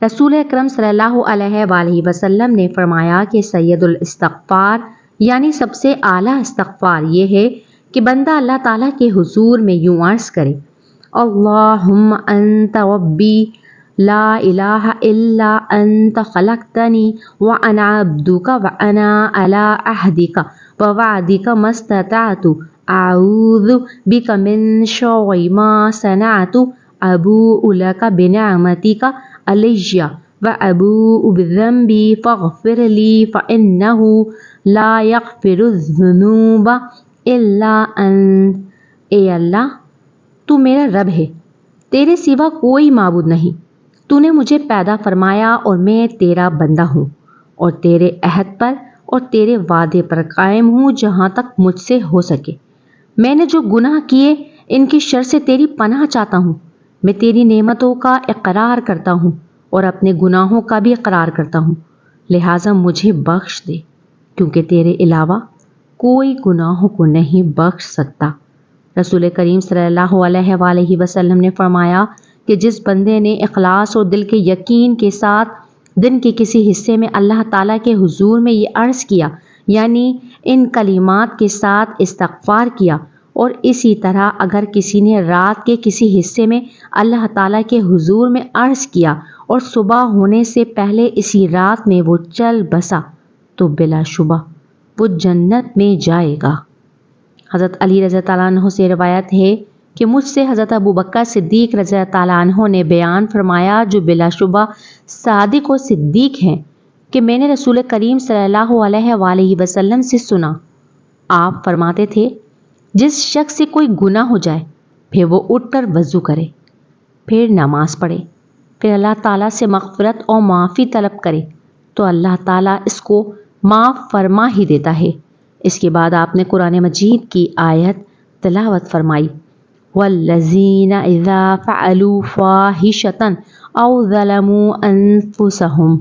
رسول اکرم صلی اللہ علیہ وآلہ وسلم نے فرمایا کہ سید الاستغفار یعنی سب سے اعلیٰ استغفار یہ ہے کہ بندہ اللہ تعالیٰ کے حضور میں یوں عرض کرے: اللہم انت ربی لا الہ الا انت خلقتنی وانا عبدک وانا علی عہدک ووعدک ما استطعت اعوذ بک من شر ما صنعت ابوء لک بنعمتک علی وابوء بذنبی فاغفر لی فانہ لا یغفر الذنوب الا انت۔ اے اللہ، تو میرا رب ہے، تیرے سوا کوئی معبود نہیں، تو نے مجھے پیدا فرمایا اور میں تیرا بندہ ہوں اور تیرے عہد پر اور تیرے وعدے پر قائم ہوں جہاں تک مجھ سے ہو سکے۔ میں نے جو گناہ کیے ان کی شر سے تیری پناہ چاہتا ہوں۔ میں تیری نعمتوں کا اقرار کرتا ہوں اور اپنے گناہوں کا بھی اقرار کرتا ہوں، لہٰذا مجھے بخش دے، کیونکہ تیرے علاوہ کوئی گناہوں کو نہیں بخش سکتا۔ رسول کریم صلی اللہ علیہ وآلہ وسلم نے فرمایا کہ جس بندے نے اخلاص اور دل کے یقین کے ساتھ دن کے کسی حصے میں اللہ تعالیٰ کے حضور میں یہ عرض کیا، یعنی ان کلمات کے ساتھ استغفار کیا، اور اسی طرح اگر کسی نے رات کے کسی حصے میں اللہ تعالیٰ کے حضور میں عرض کیا اور صبح ہونے سے پہلے اسی رات میں وہ چل بسا تو بلا شبہ وہ جنت میں جائے گا۔ حضرت علی رضی اللہ عنہ سے روایت ہے کہ مجھ سے حضرت ابوبکر صدیق رضی اللہ عنہ نے بیان فرمایا، جو بلا شبہ صادق و صدیق ہیں، کہ میں نے رسول کریم صلی اللہ علیہ وآلہ وسلم سے سنا، آپ فرماتے تھے: جس شخص سے کوئی گناہ ہو جائے پھر وہ اٹھ کر وضو کرے، پھر نماز پڑھے، پھر اللہ تعالیٰ سے مغفرت اور معافی طلب کرے تو اللہ تعالیٰ اس کو معاف فرما ہی دیتا ہے۔ اس کے بعد آپ نے قرآن مجید کی آیت تلاوت فرمائی: وَالَّذِينَ إِذَا فَعَلُوا فَاحِشَةً أَوْ ظَلَمُوا أَنفُسَهُمْ